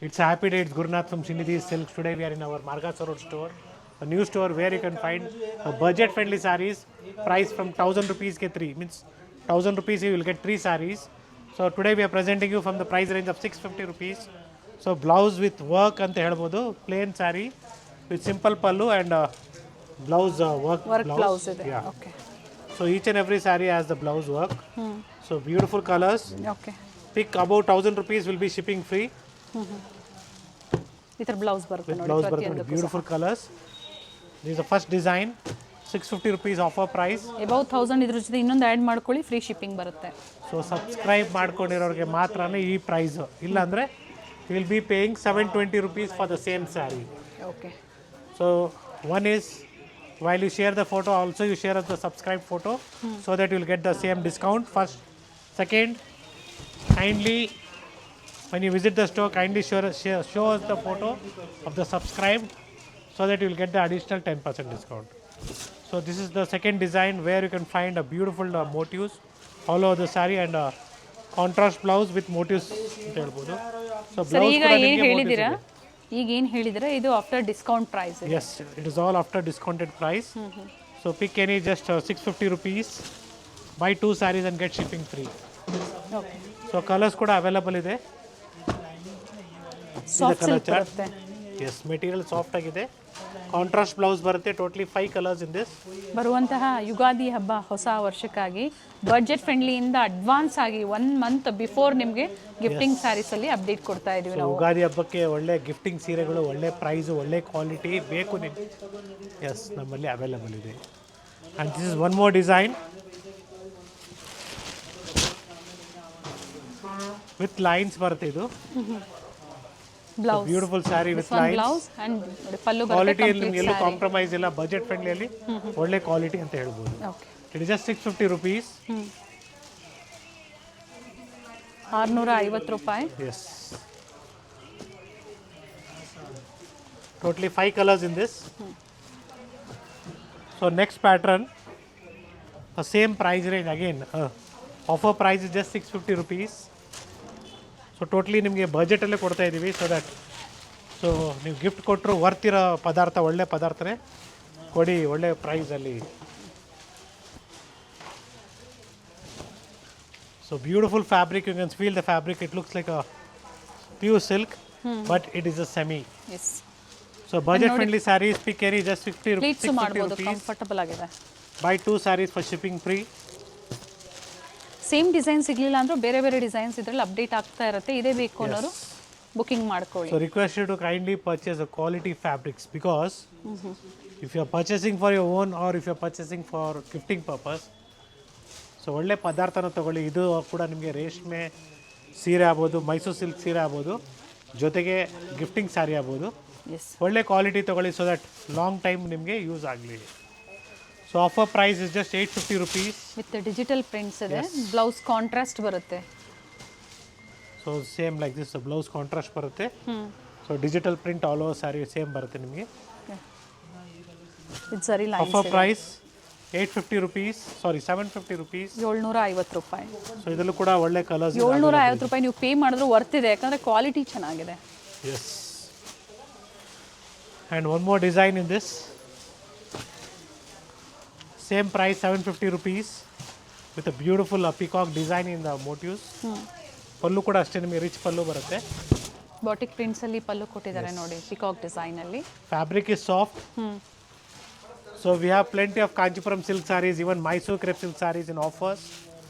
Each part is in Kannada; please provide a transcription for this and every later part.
It's Happy Dates Gurnath from Srinidhi Silks. Today we are in our Margasa Road store, a new store where you can find a budget-friendly sarees, priced from 1000 rupees ke 3. Means 1000 rupees you will get 3 sarees. So today we are presenting you from the price range of 650 rupees. So blouse with work anta helbodu, plain saree with simple pallu and blouse work blouse ಇದೆ. Yeah. Okay So each and every saree has the blouse work. So beautiful colors. Okay Pick about 1000 rupees will be shipping free. ಈ ಥರ ಬ್ಲೌಸ್ ಬರುತ್ತೆ With ನೋಡಿ blouse button, ಪ್ರತಿಯೊಂದಕ್ಕೂ beautiful colors. This is the first design. 650 rupees offer price. Above 1000 ಇದ್ರ ಜೊತೆ ಇನ್ನೊಂದು ಆ್ಯಡ್ ಮಾಡ್ಕೊಳ್ಳಿ ಫ್ರೀ ಶಿಪ್ಪಿಂಗ್ ಬರುತ್ತೆ. So subscribe ಮಾಡ್ಕೊಂಡಿರೋರಿಗೆ ಮಾತ್ರನೇ ಈ ಪ್ರೈಸ್. ಇಲ್ಲ ಅಂದ್ರೆ you will be paying 720 rupees for the same saree. Okay So one is while you share the photo, also you share the subscribe photo so that you will get the same discount. First, second, kindly when you visit the store, kindly show us the photo of the subscribed so that you will get the additional 10% discount. So this is the second design where you can find a beautiful motifs all over the saree and contrast blouse with motifs ಅಂತ ಹೇಳ್ಬೋದು. So ಸರ್ blouse ಈಗ ಕೂಡ ಏನು ನಿಮಗೆ ಹೇಳಿದ್ದೀರಾ ಇದು ಆಫ್ಟರ್ ಡಿಸ್ಕೌಂಟ್ ಪ್ರೈಸ್ ಇದೆ. Yes, it is all after discounted price. So pick any just 650 rupees. Buy 2 sarees and get shipping free. Okay So colors ಕೂಡ ಅವೈಲಬಲ್ ಇದೆ. Soft colour silk chart. ಬರುತ್ತೆ. Yes, ಮೆಟೀರಿಯಲ್ ಸಾಫ್ಟ್ ಆಗಿದೆ. ಕಾಂಟ್ರಾಸ್ಟ್ ಬ್ಲೌಸ್ ಬರುತ್ತೆ. Totally 5 colours in this. ಬರುವಂತಹ ಯುಗಾದಿ ಹಬ್ಬ ಹೊಸ ವರ್ಷಕ್ಕಾಗಿ ಬಡ್ಜೆಟ್ ಫ್ರೆಂಡ್ಲಿಯಿಂದ ಅಡ್ವಾನ್ಸ್ ಆಗಿ 1 ಮಂತ್ ಬಿಫೋರ್ ನಿಮಗೆ ಗಿಫ್ಟಿಂಗ್ ಸ್ಯಾರೀಸಲ್ಲಿ ಅಪ್ಡೇಟ್ ಕೊಡ್ತಾ ಇದೀವಿ ನಾವು. ಯುಗಾದಿ ಹಬ್ಬಕ್ಕೆ ಒಳ್ಳೆ ಗಿಫ್ಟಿಂಗ್ ಸೀರೆಗಳು, ಒಳ್ಳೆ ಪ್ರೈಸ್, ಒಳ್ಳೆ ಕ್ವಾಲಿಟಿ ಬೇಕು ನಿಮಗೆ. ಎಸ್, ನಮ್ಮಲ್ಲಿ ಅವೈಲಬಲ್ ಇದೆ. And this is one more design with lines ಬರುತ್ತೆ. ಇದು blouse beautiful saree with lines. Blouse and pallu quality ಬರುತ್ತೆ ನಿಮ್ಗೆ ಎಲ್ಲೂ ಕಾಂಪ್ರಮೈಸ್ ಇಲ್ಲ. ಬಜೆಟ್ ಫ್ರೆಂಡ್ಲಿಯಲ್ಲಿ ಒಳ್ಳೆ ಕ್ವಾಲಿಟಿ ಅಂತ ಹೇಳ್ಬೋದು. Okay it is just 650 rupees. 650 ರೂಪಾಯಿ. Yes. Totally 5 colors in this. So next pattern, the same price range again. Offer price is just 650 rupees. So totally ನಿಮಗೆ ಬಜೆಟಲ್ಲೇ ಕೊಡ್ತಾ ಇದ್ದೀವಿ. ಸೊ ನೀವು ಗಿಫ್ಟ್ ಕೊಟ್ಟರು ವರ್ತಿರೋ ಪದಾರ್ಥ, ಒಳ್ಳೆ ಪದಾರ್ಥನೇ ಕೊಡಿ ಒಳ್ಳೆ ಪ್ರೈಸಲ್ಲಿ. So beautiful fabric, you can feel the fabric. It looks like a pure silk, but it is a semi. Yes So budget friendly sarees, pick any just 50 pleats 650 ಮಾಡ್ಬೋದು, rupees. ಕಂಫರ್ಟಬಲ್ ಆಗಿದೆ. Buy 2 sarees for shipping free. Same design ಸಿಗಲಿಲ್ಲ ಅಂದ್ರೂ ಬೇರೆ ಬೇರೆ ಡಿಸೈನ್ಸ್ ಇದರಲ್ಲಿ ಅಪ್ಡೇಟ್ ಆಗ್ತಾ ಇರುತ್ತೆ. ಇದೇ ಬೇಕು ಅನ್ನೋರು ಬುಕಿಂಗ್ ಮಾಡ್ಕೊಳ್ಳಿ. So request you to kindly purchase a quality fabrics because if you are purchasing for your own or if you are purchasing for gifting purpose, so ಒಳ್ಳೆ ಪದಾರ್ಥನ ತಗೊಳ್ಳಿ. ಇದು ಕೂಡ ನಿಮಗೆ ರೇಷ್ಮೆ ಸೀರೆ ಆಗ್ಬೋದು, ಮೈಸೂರು ಸಿಲ್ಕ್ ಸೀರೆ ಆಗ್ಬೋದು, ಜೊತೆಗೆ ಗಿಫ್ಟಿಂಗ್ ಸ್ಯಾರಿ ಆಗ್ಬೋದು. ಎಸ್ ಒಳ್ಳೆ ಕ್ವಾಲಿಟಿ ತೊಗೊಳ್ಳಿ ಸೊ ದಟ್ ಲಾಂಗ್ ಟೈಮ್ ನಿಮಗೆ ಯೂಸ್ ಆಗಲಿ. So offer price is just 850 rupees. With digital prints ಇದೆ. ಬ್ಲೌಸ್ ಕಾಂಟ್ರಾಸ್ಟ್ ಬರುತ್ತೆ. So same like this blouse contrast ಬರುತ್ತೆ. So digital print all over sari same ಬರುತ್ತೆ ನಿಮಗೆ. ವಿತ್ ಸರಿ lines offer price 850 rupees, sorry 750 rupees. 750 ರೂಪಾಯಿ. ಸೊ ಇದರಲ್ಲೂ ಕೂಡ ಒಳ್ಳೆ ಕಲರ್ಸ್. 750 ರೂಪಾಯಿ ನೀವು ಪೇ ಮಾಡಿದ್ರು ವರ್ತ್ ಇದೆ, ಯಾಕಂದ್ರೆ ಕ್ವಾಲಿಟಿ ಚೆನ್ನಾಗಿದೆ. Yes. And one more design in this. Same price 750 rupees with a beautiful peacock design in the motifs. Pallu ಕೂಡ ಅಷ್ಟೇ ನಿಮಗೆ ರಿಚ್ ಪಲ್ಲು ಬರುತ್ತೆ. ಬಾಟಿಕ್ ಪ್ರಿಂಟ್ಸ್ ಅಲ್ಲಿ ಪಲ್ಲು ಕೊಟ್ಟಿದ್ದಾರೆ ನೋಡಿ, ಪಿಕಾಕ್ ಡಿಸೈನ್ ಅಲ್ಲಿ. Fabric is soft. So we have plenty of Kanchipuram silk sarees, even Mysore crepe silk sarees in offers.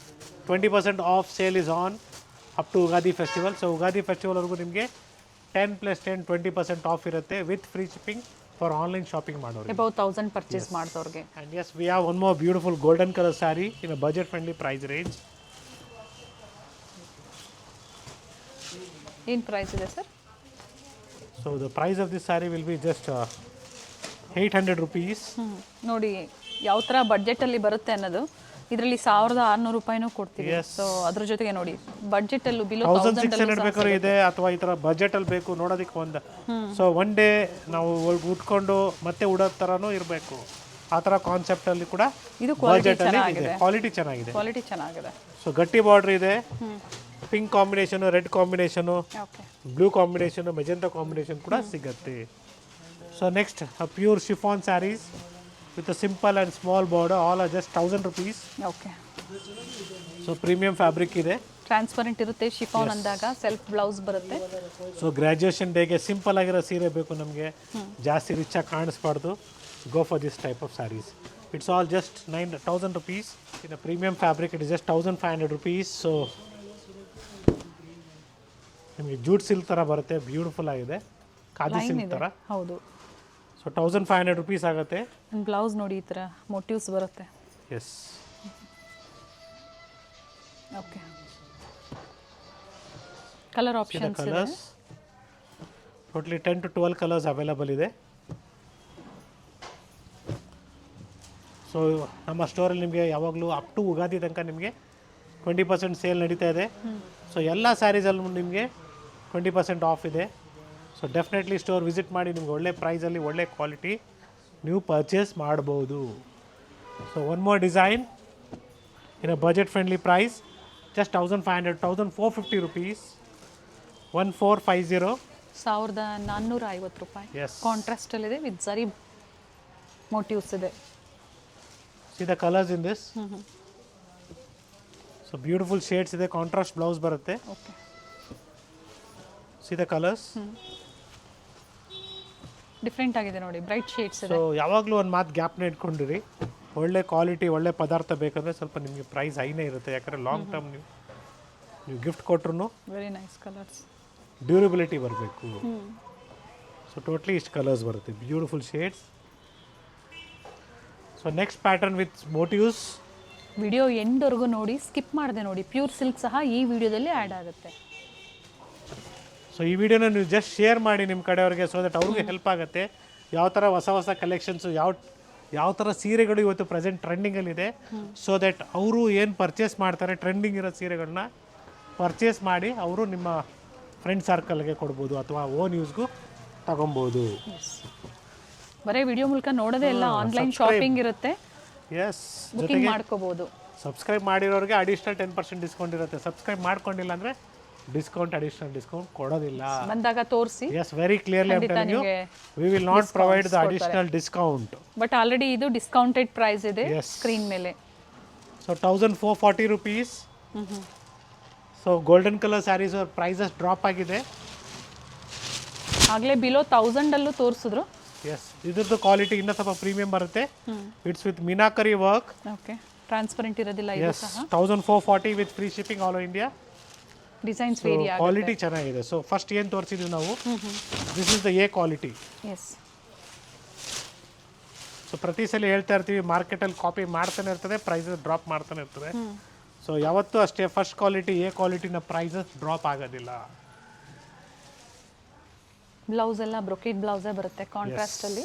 20% off sale is on up to Ugadi festival. So Ugadi festival ವರೆಗೂ ನಿಮಗೆ 10 + 10 20% ಆಫ್ ಇರುತ್ತೆ with free shipping for online shopping ಮಾಡೋರು. ಅಬೌವ್ 1000 ಪರ್ಚೇಸ್ ಮಾಡಿದವ್ರಿಗೆ. And yes, we have one more beautiful golden color saree in a budget friendly price range. ಏನು ಪ್ರೈಸ್ ಇದೆ sir? So the price of this saree will be just 800 rupees. ನೋಡಿ ಯಾವ ಥರ ಬಡ್ಜೆಟಲ್ಲಿ ಬರುತ್ತೆ ಅನ್ನೋದು. ಇದರಲ್ಲಿ 1600 ರೂಪಾಯಿನೂ ಕೊಡ್ತೀವಿ. Yes. ಸೊ ಅದ್ರ ಜೊತೆಗೆ ನೋಡಿ ಬಡ್ಜೆಟಲ್ಲೂ ಬಿಲೋ 1600 ಬೇಕಾದ್ರೂ ಇದೆ, ಅಥವಾ ಈ ಥರ ಬಜೆಟಲ್ಲಿ ಬೇಕು ನೋಡೋದಕ್ಕೆ ಒಂದು. ಸೊ ಒನ್ ಡೇ ನಾವು ಉಟ್ಕೊಂಡು ಮತ್ತೆ ಉಡೋ ಥರನೂ ಇರಬೇಕು, ಆ ಥರ ಕಾನ್ಸೆಪ್ಟಲ್ಲಿ ಕೂಡ ಇದು ಕ್ವಾಲಿಟಿ ಬಜೆಟಲ್ಲಿ ಇದೆ. ಚೆನ್ನಾಗಿದೆ. ಕ್ವಾಲಿಟಿ ಚೆನ್ನಾಗಿದೆ. ಕ್ವಾಲಿಟಿ ಚೆನ್ನಾಗಿದೆ. ಸೊ ಗಟ್ಟಿ ಬಾರ್ಡ್ರ್ ಇದೆ, pink combination, red combination, okay blue combination, magenta combination ಕೂಡ ಸಿಗುತ್ತೆ. So next pure chiffon sarees with a simple and small border, all are just 1000 rupees. Okay so premium fabric ಇದೆ. ಟ್ರಾನ್ಸ್ಪರೆಂಟ್ ಇರುತ್ತೆ, ಶಿಫಾನ್ ಅಂದಾಗ ಸೆಲ್ಫ್ ಬ್ಲೌಸ್ ಬರುತ್ತೆ. ಸೊ ಗ್ರ್ಯಾಜುಯೇಷನ್ ಡೇಗೆ ಸಿಂಪಲ್ ಆಗಿರೋ ಸೀರೆ ಬೇಕು ನಮಗೆ, ಜಾಸ್ತಿ ರಿಚಾಗಿ ಕಾಣಿಸ್ಬಾರ್ದು, go for this type of sarees. It's all just 9,000 rupees. In a premium fabric it is just 1,500 rupees. So ನಿಮಗೆ ಜೂಟ್ ಸಿಲ್ಕ್ ಥರ ಬರುತ್ತೆ, ಬ್ಯೂಟಿಫುಲ್ ಆಗಿದೆ, ಖಾದಿ ಲೈನ್ ಸಿಲ್ಕ್ ಇದೆ ಥರ. ಹೌದು. ಸೊ 1,500 rupees ಆಗುತ್ತೆ. ಬ್ಲೌಸ್ ನೋಡಿ ಈ ಥರ ಮೋಟಿವ್ಸ್ ಬರುತ್ತೆ. ಎಸ್. ಓಕೆ ಕಲರ್ ಆಪ್ಷನ್ಸ್ ಇದೆ. Colours totally 10 to 12 colours available ಇದೆ. ಸೊ ನಮ್ಮ ಸ್ಟೋರಲ್ಲಿ ನಿಮಗೆ ಯಾವಾಗಲೂ ಅಪ್ ಟು ಯುಗಾದಿ ತನಕ ನಿಮಗೆ 20% ಸೇಲ್ ನಡೀತಾ ಇದೆ. ಸೊ ಎಲ್ಲ ಸ್ಯಾರೀಸಲ್ಲೂ ನಿಮಗೆ 20% ಆಫ್ ಇದೆ. ಸೊ ಡೆಫಿನೆಟ್ಲಿ ಸ್ಟೋರ್ ವಿಸಿಟ್ ಮಾಡಿ, ನಿಮ್ಗೆ ಒಳ್ಳೆ ಪ್ರೈಸಲ್ಲಿ ಒಳ್ಳೆ ಕ್ವಾಲಿಟಿ ನೀವು ಪರ್ಚೇಸ್ ಮಾಡ್ಬೋದು. So one more design in a budget friendly price, just 1,500, 1,450 rupees, 1,450. 1,450 ರೂಪಾಯಿ. Yes. ಕಾಂಟ್ರಾಸ್ಟಲ್ಲಿದೆ ವಿತ್ ಜರಿ ಮೋಟಿವ್ಸ್ ಇದೆ. See the colors in this. So beautiful shades ಇದೆ, ಕಾಂಟ್ರಾಸ್ಟ್ ಬ್ಲೌಸ್ ಬರುತ್ತೆ. Okay See the colors. Different ಆಗಿದೆ ನೋಡಿ, ಬ್ರೈಟ್ ಶೇಡ್ಸ್ ಇದೆ. ಸೊ ಯಾವಾಗಲೂ ಒಂದು ಮಾತು ಗ್ಯಾಪ್ನ ಇಟ್ಕೊಂಡಿರಿ, ಒಳ್ಳೆ ಕ್ವಾಲಿಟಿ ಒಳ್ಳೆ ಪದಾರ್ಥ ಬೇಕಂದ್ರೆ ಸ್ವಲ್ಪ ನಿಮಗೆ ಪ್ರೈಸ್ ಹೈನೇ ಇರುತ್ತೆ. ಯಾಕಂದರೆ ಲಾಂಗ್ ಟರ್ಮ್ ನೀವು ಗಿಫ್ಟ್ ಕೊಟ್ರು ವೆರಿ ನೈಸ್ ಕಲರ್ಸ್, ಡ್ಯೂರಬಿಲಿಟಿ ಬರಬೇಕು. ಸೊ ಟೋಟ್ಲಿ ಇಷ್ಟು ಕಲರ್ಸ್ ಬರುತ್ತೆ, beautiful shades. So next pattern with motifs. Video ಎಂಡ್ವರೆಗೂ ನೋಡಿ, ಸ್ಕಿಪ್ ಮಾಡಿದೆ ನೋಡಿ. ಪ್ಯೂರ್ ಸಿಲ್ಕ್ ಸಹ ಈ ವಿಡಿಯೋದಲ್ಲಿ ಆ್ಯಡ್ ಆಗುತ್ತೆ. ಸೊ ಈ ವಿಡಿಯೋನ ನೀವು ಜಸ್ಟ್ ಶೇರ್ ಮಾಡಿ ನಿಮ್ಮ ಕಡೆಯವ್ರಿಗೆ, ಸೊ ದಟ್ ಅವ್ರಿಗೆ ಹೆಲ್ಪ್ ಆಗುತ್ತೆ. ಯಾವ ಥರ ಹೊಸ ಹೊಸ ಕಲೆಕ್ಷನ್ಸು, ಯಾವ ಥರ ಸೀರೆಗಳು ಇವತ್ತು ಪ್ರೆಸೆಂಟ್ ಟ್ರೆಂಡಿಂಗಲ್ಲಿದೆ, ಸೊ ದಟ್ ಅವರು ಏನು ಪರ್ಚೇಸ್ ಮಾಡ್ತಾರೆ ಟ್ರೆಂಡಿಂಗ್ ಇರೋ ಸೀರೆಗಳನ್ನ ಪರ್ಚೇಸ್ ಮಾಡಿ ಅವರು ನಿಮ್ಮ ಫ್ರೆಂಡ್ ಸರ್ಕಲ್ಗೆ ಕೊಡ್ಬೋದು ಅಥವಾ ಓನ್ ಯೂಸ್ಗೂ ತಗೊಬೋದು. ಬರೀ ವಿಡಿಯೋ ಮೂಲಕ ನೋಡೋದೇ ಎಲ್ಲ, ಆನ್ಲೈನ್ ಶಾಪಿಂಗ್ ಇರುತ್ತೆ, ಎಸ್. ಬುಕಿಂಗ್ ಮಾಡ್ಕೋಬಹುದು. ಸಬ್ಸ್ಕ್ರೈಬ್ ಮಾಡಿರೋರಿಗೆ ಅಡಿಷ್ನಲ್ 10% ಡಿಸ್ಕೌಂಟ್ ಇರುತ್ತೆ. ಸಬ್ಸ್ಕ್ರೈಬ್ ಮಾಡ್ಕೊಂಡಿಲ್ಲ ಅಂದರೆ ಅಡಿಷನಲ್ ಡಿಸ್ಕೌಂಟ್ ಕೊಡೋದಿಲ್ಲ. ಬಂದಾಗ ತೋರಿಸಿ. Yes, very clearly I am telling you, we will not provide the additional discount. But already ಇದು ಡಿಸ್ಕೌಂಟೆಡ್ ಪ್ರೈಸ್ ಇದೆ ಸ್ಕ್ರೀನ್ ಮೇಲೆ. So 1,440 rupees. So golden colour sarees prices drop ಆಗಿದೆ. ಆಗಲೇ ಬಿಲೋ 1000 ಅಲ್ಲೂ ತೋರಿಸಿದ್ರು. ಎಸ್, ಇದ್ರದ್ದು ಕ್ವಾಲಿಟಿ ಇನ್ನೂ ಸ್ವಲ್ಪ ಪ್ರೀಮಿಯಂ ಬರುತ್ತೆ. It's with meenakari work. Okay, transparent ಇರೋದಿಲ್ಲ ಇದು ಎಸ್, ಸಹ. 1,440 with free shipping all over India. Designs vary ಆಗುತ್ತೆ. ಕ್ವಾಲಿಟಿ ಚೆನ್ನಾಗಿದೆ. ಸೊ ಫಸ್ಟ್ ಏನು ತೋರಿಸಿದ್ವಿ ನಾವು, this is the A quality. Yes. So ಪ್ರತಿ ಸಲ ಹೇಳ್ತಾ ಇರ್ತೀವಿ, ಮಾರ್ಕೆಟಲ್ಲಿ ಕಾಪಿ ಮಾಡ್ತಾನೆ ಇರ್ತದೆ, ಪ್ರೈಸಸ್ ಡ್ರಾಪ್ ಮಾಡ್ತಾನೆ ಇರ್ತದೆ. ಸೊ ಯಾವತ್ತೂ ಅಷ್ಟೇ, ಫಸ್ಟ್ ಕ್ವಾಲಿಟಿ ಎ ಕ್ವಾಲಿಟಿನ ಪ್ರೈಸಸ್ ಡ್ರಾಪ್ ಆಗೋದಿಲ್ಲ. ಬ್ಲೌಸ್ ಎಲ್ಲ ಬ್ರೊಕೇಟ್ ಬ್ಲೌಸೇ ಬರುತ್ತೆ ಕಾಂಟ್ರಾಸ್ಟ್ ಅಲ್ಲಿ.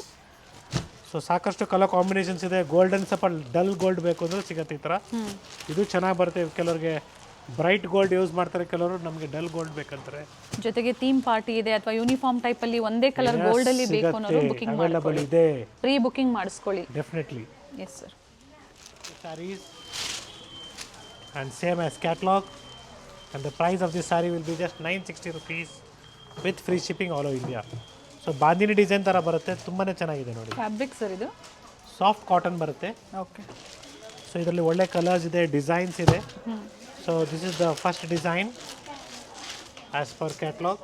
ಸೊ ಸಾಕಷ್ಟು ಕಲರ್ ಕಾಂಬಿನೇಷನ್ಸ್ ಇದೆ. ಗೋಲ್ಡನ್ ಸ್ವಲ್ಪ ಡಲ್ ಗೋಲ್ಡ್ ಬೇಕು ಅಂದ್ರೆ ಸಿಗುತ್ತೆ ಈ ಥರ. ಇದು ಚೆನ್ನಾಗಿ ಬರುತ್ತೆ. ಕೆಲವರಿಗೆ ಬ್ರೈಟ್ ಗೋಲ್ಡ್ ಯೂಸ್ ಮಾಡ್ತಾರೆ, ಕೆಲವರು ನಮಗೆ ಡಲ್ ಗೋಲ್ಡ್ ಬೇಕಂತಾರೆ. ಜೊತೆಗೆ ಥೀಮ್ ಪಾರ್ಟಿ ಇದೆ ಅಥವಾ ಯೂನಿಫಾರ್ಮ್ ಟೈಪ್ ಅಲ್ಲಿ ಒಂದೇ ಕಲರ್ ಗೋಲ್ಡ್ ಅಲ್ಲಿ ಬೇಕು ಅನ್ನೋರು ಬುಕಿಂಗ್ ಅವೈಲಬಲ್ ಇದೆ. ಪ್ರೀ ಬುಕಿಂಗ್ ಮಾಡಿಸ್ಕೊಳ್ಳಿ. Definitely. Yes sir. Sarees and same as catalog, and the price of this saree will be just 960 rupees with free shipping all over India. So bandhani design ಥರ ಬರುತ್ತೆ, ತುಂಬಾ ಚೆನ್ನಾಗಿದೆ ನೋಡಿ. ಫ್ಯಾಬ್ರಿಕ್ ಸರ್ ಇದು ಸಾಫ್ಟ್ ಕಾಟನ್ ಬರುತ್ತೆ. ಓಕೆ. ಸೊ ಇದರಲ್ಲಿ ಒಳ್ಳೆ ಕಲರ್ಸ್ ಇದೆ, ಡಿಸೈನ್ಸ್ ಇದೆ. So this is the first design as per catalogue,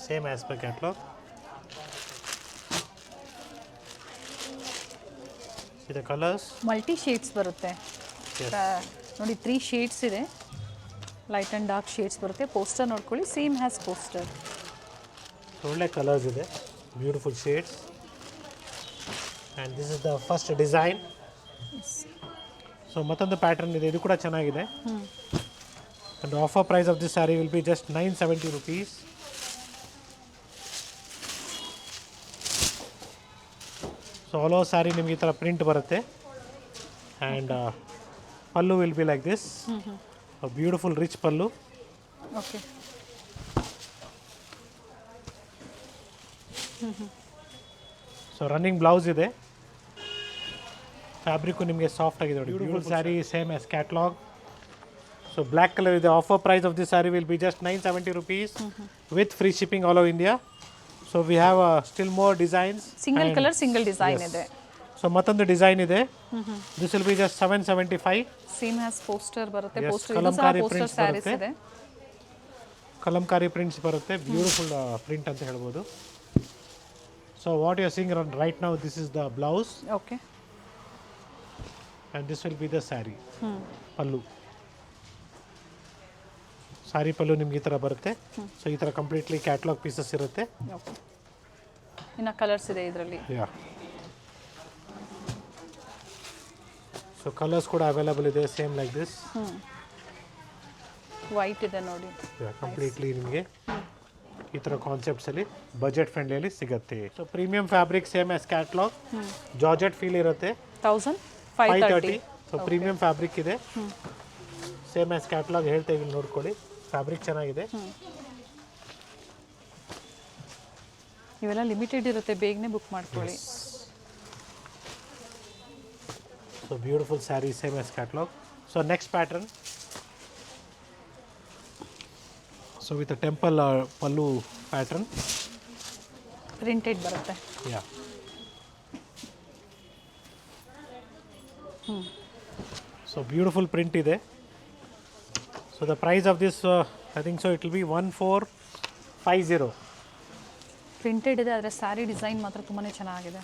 same as per catalogue. ಇದು ಕಲರ್ಸ್ ಮಲ್ಟಿ ಶೇಡ್ಸ್ ಬರುತ್ತೆ ನೋಡಿ. 3 ಶೇಡ್ಸ್ ಇದೆ, ಲೈಟ್ ಆ್ಯಂಡ್ ಡಾರ್ಕ್ ಶೇಡ್ಸ್ ಬರುತ್ತೆ. ಪೋಸ್ಟರ್ ನೋಡ್ಕೊಳ್ಳಿ, ಸೇಮ್ ಹ್ಯಾಸ್ ಪೋಸ್ಟರ್. ಒಳ್ಳೆ ಕಲರ್ಸ್ ಇದೆ, beautiful shades. And this is the first design. So ಮತ್ತೊಂದು ಪ್ಯಾಟರ್ನ್ ಇದೆ, ಇದು ಕೂಡ ಚೆನ್ನಾಗಿದೆ. And offer price of this saree will be just 970 rupees. So all over saree ನಿಮಗೆ ಈ ಥರ ಪ್ರಿಂಟ್ ಬರುತ್ತೆ. And pallu will be like this, beautiful rich pallu. Okay. So running blouse ಇದೆ. ಫ್ಯಾಬ್ರಿಕ್ಕು ನಿಮಗೆ ಸಾಫ್ಟ್ ಆಗಿದೆ ನೋಡಿ. Beautiful saree, same as catalogue. So black colour ಇದೆ. Offer price of this saree will be just 970 rupees with free shipping all over India. So we have still more designs. Single colour single design ಇದೆ. ಸೊ ಮತ್ತೊಂದು ಡಿಸೈನ್ ಇದೆ. This will be just 775. Same has poster ಬರುತ್ತೆ. Yes, poster Kalamkari poster prints sarees ಬರುತ್ತೆ. ಇದೆ. ಕಲಂಕಾರಿ ಪ್ರಿಂಟ್ಸ್ ಬರುತ್ತೆ. ಬ್ಯೂಟಿಫುಲ್ ಪ್ರಿಂಟ್ ಅಂತ ಹೇಳ್ಬೋದು. So what you are seeing right now, this is the blouse okay. and this will be the saree. Pallu, saree pallu ನಿಮ್ಗೆ ಈ ಥರ ಬರುತ್ತೆ. ಸೊ ಈ ಥರ ಕಂಪ್ಲೀಟ್ಲಿ ಕ್ಯಾಟ್ಲಾಗ್ ಪೀಸಸ್ ಇರುತ್ತೆ. ಓಕೆ. ಇನ್ನು ಕಲರ್ಸ್ ಇದೆ ಇದರಲ್ಲಿ. ಯಾ, ಸೊ ಕಲರ್ಸ್ ಕೂಡ ಅವೈಲಬಲ್ ಇದೆ ಸೇಮ್ ಲೈಕ್ ದಿಸ್. ವೈಟ್ ಇದೆ ನೋಡಿ. ಕಂಪ್ಲೀಟ್ಲಿ ನಿಮಗೆ ಈ ಥರ ಕಾನ್ಸೆಪ್ಟ್ಸಲ್ಲಿ ಬಜೆಟ್ ಫ್ರೆಂಡ್ಲಿಯಲ್ಲಿ ಸಿಗುತ್ತೆ. So premium fabric same as catalogue, georgette feel ಇರುತ್ತೆ. 1530. ಸೊ ಪ್ರೀಮಿಯಂ ಫ್ಯಾಬ್ರಿಕ್ ಇದೆ, ಸೇಮ್ ಆಸ್ ಕ್ಯಾಟ್ಲಾಗ್ ಹೇಳ್ತೇವೆ. ಇಲ್ಲಿ ನೋಡ್ಕೊಳ್ಳಿ, ಫ್ಯಾಬ್ರಿಕ್ ಚೆನ್ನಾಗಿದೆ. ಇವೆಲ್ಲ ಲಿಮಿಟೆಡ್ ಇರುತ್ತೆ, ಬೇಗನೆ ಬುಕ್ ಮಾಡ್ಕೊಳ್ಳಿ. So beautiful saree same as catalogue. So next pattern, so with temple pallu pattern. Printed ಬರುತ್ತೆ. ಯಾ, ಸೊ ಬ್ಯೂಟಿಫುಲ್ ಪ್ರಿಂಟ್ ಇದೆ. So the price of this I think so it will be 1450. Printed ಇದೆ, ಆದರೆ ಸ್ಯಾರಿ ಡಿಸೈನ್ ಮಾತ್ರ ತುಂಬಾ ಚೆನ್ನಾಗಿದೆ.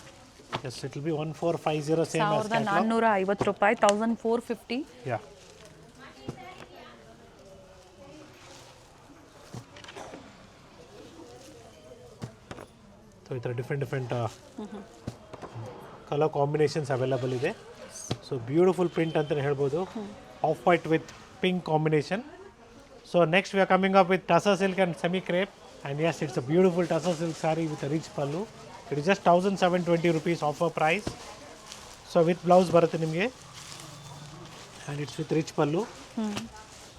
Yes, it will be 1450 same as catalogue. 1450 ರೂಪಾಯಿ. 1450. ಯಾ, ಸೊ ಈ ಥರ ಡಿಫ್ರೆಂಟ್ ಕಲರ್ ಕಾಂಬಿನೇಷನ್ಸ್ ಅವೈಲಬಲ್ ಇದೆ. ಸೊ ಬ್ಯೂಟಿಫುಲ್ ಪ್ರಿಂಟ್ ಅಂತಲೇ ಹೇಳ್ಬೋದು. Of white with pink combination. So next we are coming up with tussar silk and semi crepe. And yes, it's a beautiful tussar silk saree with rich pallu. It is just 1720 rupees offer price. So with blouse ಬರುತ್ತೆ ನಿಮಗೆ, and it's with rich pallu.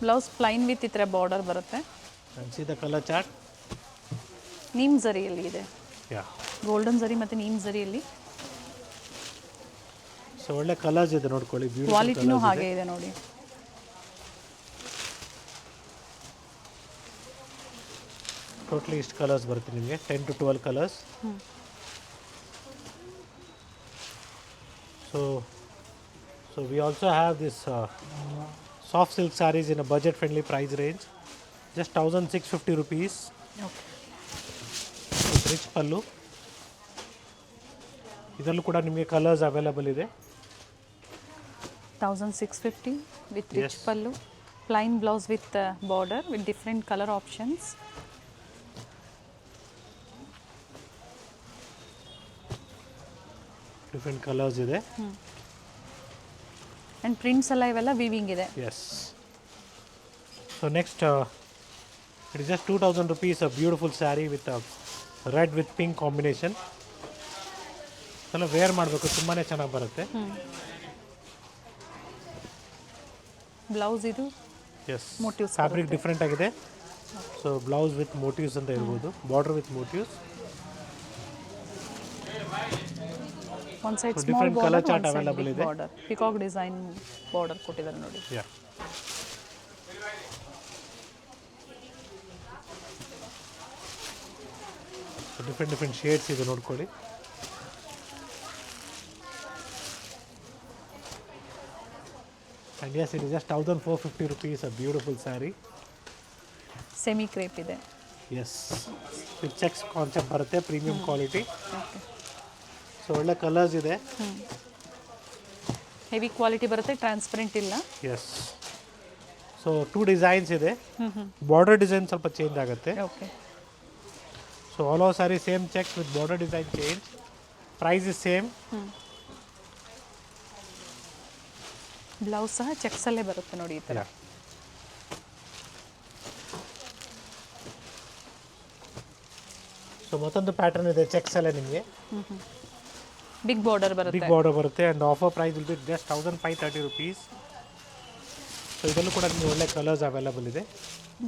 Blouse plain with ಈ ಥರ ಬಾರ್ಡರ್ ಬರುತ್ತೆ. And see the colour chart. Neem ಜರಿಯಲ್ಲಿ ಇದೆ. ಯಾ, ಗೋಲ್ಡನ್ ಜರಿ ಮತ್ತು ನೀಮ್ ಜರಿಯಲ್ಲಿ. ಸೊ ಒಳ್ಳೆ ಕಲರ್ಸ್ ಇದೆ ನೋಡ್ಕೊಳ್ಳಿ. ಕ್ವಾಲಿಟಿನೂ ಹಾಗೆ ಇದೆ ನೋಡಿ. ಟೋಟಲಿ ಇಷ್ಟು ಕಲರ್ಸ್ ಬರುತ್ತೆ ನಿಮಗೆ, 10 to 12 colours. So we also have this soft silk sarees in a budget friendly price range, just 1650 rupees. Okay. Rich pallu. ಇದರಲ್ಲೂ ಕೂಡ ನಿಮಗೆ ಕಲರ್ಸ್ ಅವೈಲಬಲ್ ಇದೆ. 1650 with rich Yes. pallu, plain blouse with border with different color options. Different colours ಇದೆ. And prints ಎಲ್ಲ ಇವೆಲ್ಲ ವೀವಿಂಗ್ ಇದೆ. Yes. So next it is just 2000 rupees a beautiful saree with red with pink combination. ಎಲ್ಲ ವೇರ್ ಮಾಡಬೇಕು, ತುಂಬಾ ಚೆನ್ನಾಗಿ ಬರುತ್ತೆ. ಬ್ಲೌಸ್ ಇದು ಎಸ್, motives ಫ್ಯಾಬ್ರಿಕ್ ಡಿಫ್ರೆಂಟ್ ಆಗಿದೆ. ಸೊ ಬ್ಲೌಸ್ ವಿತ್ ಮೋಟಿವ್ಸ್ ಅಂತ ಇರ್ಬೋದು, border with motifs. One side So small different colour border, chart one side available big ಇದೆ. ಬಾರ್ಡರ್. ಪಿಕಾಕ್ ಡಿಸೈನ್ ಬಾರ್ಡರ್ ಕೊಟ್ಟಿದ್ದಾರೆ ನೋಡಿ. ಯಾ, ಡಿಫ್ರೆಂಟ್ ಶೇಡ್ಸ್ ಇದೆ ನೋಡ್ಕೊಳ್ಳಿ. And yes, it is just 1450 rupees a beautiful sari. Semi crepe ಇದೆ. ಎಸ್, ವಿತ್ ಚೆಕ್ಸ್ ಕಾನ್ಸೆಪ್ಟ್ ಬರುತ್ತೆ, ಪ್ರೀಮಿಯಂ ಕ್ವಾಲಿಟಿ. ಓಕೆ. ಸೊ ಒಳ್ಳೆ ಕಲರ್ಸ್ ಇದೆ. ಹೆವಿ ಕ್ವಾಲಿಟಿ ಬರುತ್ತೆ, ಟ್ರಾನ್ಸ್ಪರೆಂಟ್ ಇಲ್ಲ. ಎಸ್. ಸೊ 2 ಡಿಸೈನ್ಸ್ ಇದೆ. ಬಾರ್ಡರ್ ಡಿಸೈನ್ ಸ್ವಲ್ಪ ಚೇಂಜ್ ಆಗುತ್ತೆ. Okay. So all over sari same checks with border design change. Price is same. Blouse ಸಹ ಚೆಕ್ಸಲ್ಲೇ ಬರುತ್ತೆ ನೋಡಿ ಈ ಥರ. ಸೊ ಮತ್ತೊಂದು ಪ್ಯಾಟರ್ನ್ ಇದೆ ಚೆಕ್ಸ್ ಅಲ್ಲೇ ನಿಮಗೆ. ಬಿಗ್ ಬಾರ್ಡರ್ ಬರುತ್ತೆ. ಬಿಗ್ ಬಾರ್ಡರ್ ಬರುತ್ತೆ. And offer price will be just 1530 rupees. So ಇದರಲ್ಲೂ ಕೂಡ ನಿಮಗೆ ಒಳ್ಳೆ ಕಲರ್ಸ್ ಅವೈಲಬಲ್ ಇದೆ.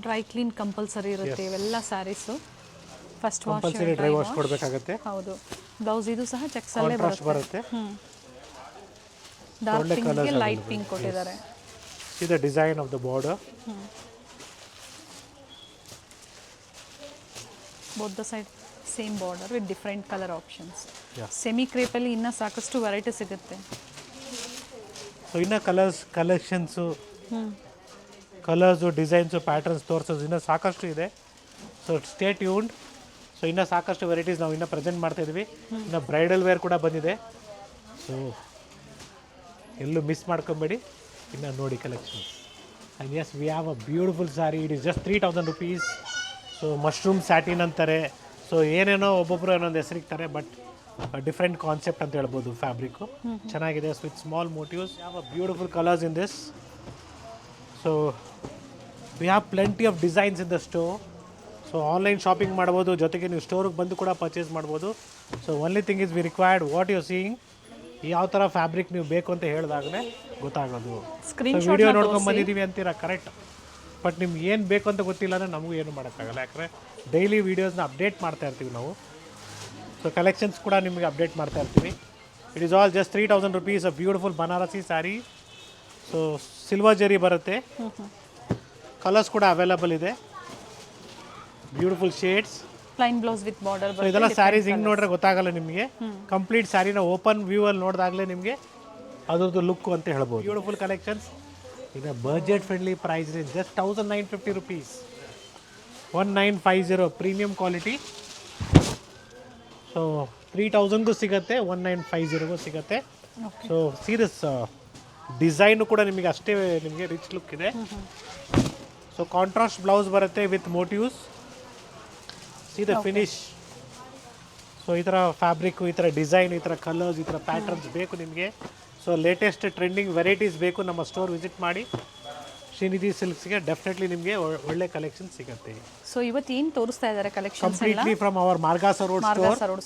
ಡ್ರೈ ಕ್ಲೀನ್ ಕಂಪಲ್ಸರಿ ಇರುತ್ತೆ ಇವೆಲ್ಲ saris. First wash, compulsory dry wash ಕೊಡಬೇಕಾಗುತ್ತೆ. ಹೌದು. ಬ್ಲೌಸ್ ಇದು ಸಹ ಚೆಕ್ಸಲ್ಲೇ ಕಾಂಟ್ರಾಸ್ಟ್ ಬರುತ್ತೆ. ಬರುತ್ತೆ. ಡಾರ್ಕ್ ಒಳ್ಳೆ ಪಿಂಕ್ಗೆ colours ಲೈಟ್ available. ಪಿಂಕ್ ಕೊಟ್ಟಿದ್ದಾರೆ. See the design of the border. Both the side same border with different colour options. Yeah. Semi ಕ್ರೇಪಲ್ಲಿ ಇನ್ನೂ ಸಾಕಷ್ಟು ವೆರೈಟಿ ಸಿಗುತ್ತೆ. ಸೊ ಇನ್ನು ಕಲೆಕ್ಷನ್ಸು ಕಲರ್ಸು ಡಿಸೈನ್ಸು ಪ್ಯಾಟರ್ನ್ಸ್ ತೋರಿಸೋದು ಇನ್ನೂ ಸಾಕಷ್ಟು ಇದೆ. So stay tuned. ಸೊ ಇನ್ನೂ ಸಾಕಷ್ಟು ವೆರೈಟೀಸ್ ನಾವು ಇನ್ನೂ ಪ್ರೆಸೆಂಟ್ ಮಾಡ್ತಾಯಿದ್ವಿ. ಇನ್ನು ಬ್ರೈಡಲ್ ವೇರ್ ಕೂಡ ಬಂದಿದೆ. ಸೊ ಎಲ್ಲೂ ಮಿಸ್ ಮಾಡ್ಕೊಬೇಡಿ, ಇನ್ನು ನೋಡಿ collections. And yes we have a beautiful sari. It is just 3000 rupees. So mushroom satin ಅಂತಾರೆ. ಸೊ ಏನೇನೋ ಒಬ್ಬೊಬ್ಬರು ಏನೊಂದು ಹೆಸರಿಗ್ತಾರೆ, ಬಟ್ ಡಿಫ್ರೆಂಟ್ ಕಾನ್ಸೆಪ್ಟ್ ಅಂತ ಹೇಳ್ಬೋದು. ಫ್ಯಾಬ್ರಿಕ್ಕು ಚೆನ್ನಾಗಿದೆ with small motifs. Have a beautiful colours in this. So we have plenty of designs in the store. So online shopping ಮಾಡ್ಬೋದು, ಜೊತೆಗೆ ನೀವು ಸ್ಟೋರಿಗೆ ಬಂದು ಕೂಡ ಪರ್ಚೇಸ್ ಮಾಡ್ಬೋದು. So only thing is we required what you seeing. ಯಾವ ಥರ ಫ್ಯಾಬ್ರಿಕ್ ನೀವು ಬೇಕು ಅಂತ ಹೇಳಿದಾಗಲೇ ಗೊತ್ತಾಗೋದು. ಸೊ ವಿಡಿಯೋ ನೋಡ್ಕೊಂಡು ಬಂದಿದ್ದೀವಿ ಅಂತೀರಾ, ಕರೆಕ್ಟ್. ಬಟ್ ನಿಮ್ಗೆ ಏನು ಬೇಕು ಅಂತ ಗೊತ್ತಿಲ್ಲ ಅಂದರೆ ನಮಗೂ ಏನು ಮಾಡೋಕ್ಕಾಗಲ್ಲ, ಯಾಕಂದರೆ ಡೈಲಿ ವೀಡಿಯೋಸ್ನ ಅಪ್ಡೇಟ್ ಮಾಡ್ತಾ ಇರ್ತೀವಿ ನಾವು. ಸೊ ಕಲೆಕ್ಷನ್ಸ್ ಕೂಡ ನಿಮಗೆ ಅಪ್ಡೇಟ್ ಮಾಡ್ತಾ ಇರ್ತೀವಿ. It is all just 3000 rupees. A beautiful Banarasi sari. So silver ಜರಿ ಬರುತ್ತೆ. ಕಲರ್ಸ್ ಕೂಡ ಅವೈಲಬಲ್ ಇದೆ, beautiful shades. Plain blouse with border. So ಇದೆಲ್ಲ ಸ್ಯಾರೀಸ್ ಹಿಂಗೆ ನೋಡ್ರೆ ಗೊತ್ತಾಗಲ್ಲ ನಿಮಗೆ. ಕಂಪ್ಲೀಟ್ ಸ್ಯಾರಿನ ಓಪನ್ ವ್ಯೂವಲ್ಲಿ ನೋಡಿದಾಗಲೇ ನಿಮಗೆ ಅದ್ರದ್ದು ಲುಕ್ಕು ಅಂತ ಹೇಳ್ಬೋದು. Beautiful collections. ಈಗ budget friendly price range just 1950 rupees. 1950 premium quality. ಸೊ 3000ಗೂ ಸಿಗುತ್ತೆ, 1950ಗೂ ಸಿಗುತ್ತೆ. ಸೊ ಸೀರಿಯಸ್ ಡಿಸೈನು ಕೂಡ ನಿಮಗೆ ಅಷ್ಟೇ ನಿಮಗೆ ರಿಚ್ ಲುಕ್ ಇದೆ. ಸೊ ಕಾಂಟ್ರಾಸ್ಟ್ ಬ್ಲೌಸ್ ಬರುತ್ತೆ with motives. C the finish. So ಈ ಥರ ಫ್ಯಾಬ್ರಿಕ್ಕು, ಈ ಥರ ಡಿಸೈನ್, ಈ ಥರ ಕಲರ್ಸ್, ಈ ಥರ ಪ್ಯಾಟರ್ನ್ಸ್ ಬೇಕು ನಿಮಗೆ. ಸೊ ಲೇಟೆಸ್ಟ್ ಟ್ರೆಂಡಿಂಗ್ ವೆರೈಟೀಸ್ ಬೇಕು, ನಮ್ಮ ಸ್ಟೋರ್ ವಿಸಿಟ್ ಮಾಡಿ. ಶ್ರೀನಿಧಿ ಸಿಲ್ಕ್ಸ್ಗೆ ಡೆಫಿನೆಟ್ಲಿ ನಿಮಗೆ ಒಳ್ಳೆ ಕಲೆಕ್ಷನ್ ಸಿಗುತ್ತೆ. ಸೊ ಇವತ್ತು ಏನು ತೋರಿಸ್ತಾ ಇದ್ದಾರೆ collections? Completely from our Margosa road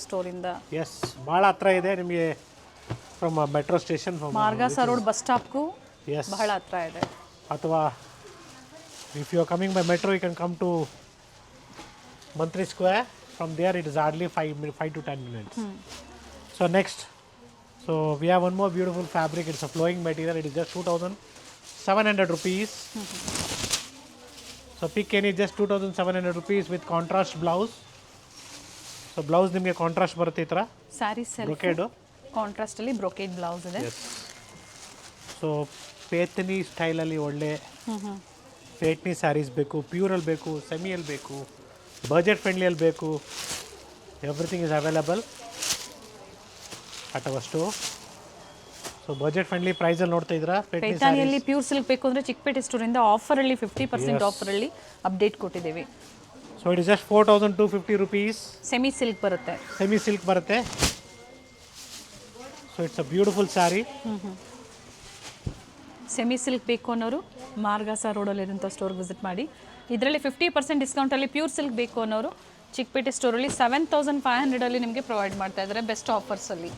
ಸ್ಟೋರಿಂದ. ಎಸ್, ಭಾಳ ಹತ್ರ ಇದೆ ನಿಮಗೆ from metro station. Margosa road bus ಸ್ಟಾಪ್ಗೂ ಎಸ್, ಬಹಳ ಹತ್ರ ಇದೆ. ಅಥವಾ if you are coming by metro you can come to Mantri square. From there it is hardly 5 to 10 minutes. So next, so we have one more beautiful fabric. It's a flowing material. It is just 2700 rupees. So pick any, just 2700 rupees with contrast blouse. So blouse ನಿಮಗೆ ಕಾಂಟ್ರಾಸ್ಟ್ ಬರುತ್ತೆ ಈ ಥರ. Sari self brocade ಕಾಂಟ್ರಾಸ್ಟಲ್ಲಿ brocade blouse ಇದೆ. ಸೊ ಪೇತನಿ ಸ್ಟೈಲಲ್ಲಿ ಒಳ್ಳೆ ಪೇಟ್ನಿ ಸ್ಯಾರೀಸ್ ಬೇಕು, ಪ್ಯೂರಲ್ಲಿ ಬೇಕು, ಸೆಮಿಯಲ್ಲಿ ಬೇಕು, ಬಜೆಟ್ ಫ್ರೆಂಡ್ಲಿಯಲ್ಲಿ ಬೇಕು. Everything is available at our store. So budget friendly ಪ್ರೈಸಲ್ಲಿ ನೋಡ್ತಾ ಇದ್ದೀರಾ. ಪೈಠಾಣಿಯಲ್ಲಿ ಪ್ಯೂರ್ ಸಿಲ್ಕ್ ಬೇಕು ಅಂದರೆ ಚಿಕ್ಕಪೇಟೆ ಸ್ಟೋರಿಂದ ಆಫರಲ್ಲಿ 50% ಆಫರಲ್ಲಿ ಅಪ್ಡೇಟ್ ಕೊಟ್ಟಿದ್ದೀವಿ. So it is just 4250 rupees. Semi silk ಬರುತ್ತೆ. ಸೆಮಿ ಸಿಲ್ಕ್ ಬರುತ್ತೆ. So it's a beautiful sari. Semi silk ಬೇಕು ಅನ್ನೋರು ಮಾರ್ಗಾಸ ರೋಡಲ್ಲಿರೋಂಥ ಸ್ಟೋರ್ಗೆ ವಿಸಿಟ್ ಮಾಡಿ. ಇದರಲ್ಲಿ 50% ಡಿಸ್ಕೌಂಟಲ್ಲಿ ಪ್ಯೂರ್ ಸಿಲ್ಕ್ ಬೇಕು ಅನ್ನೋರು ಚಿಕ್ಕಪೇಟೆ ಸ್ಟೋರಲ್ಲಿ 7500 ನಿಮಗೆ ಪ್ರೊವೈಡ್ ಮಾಡ್ತಾ ಇದ್ದಾರೆ ಬೆಸ್ಟ್ ಆಫರ್ಸಲ್ಲಿ.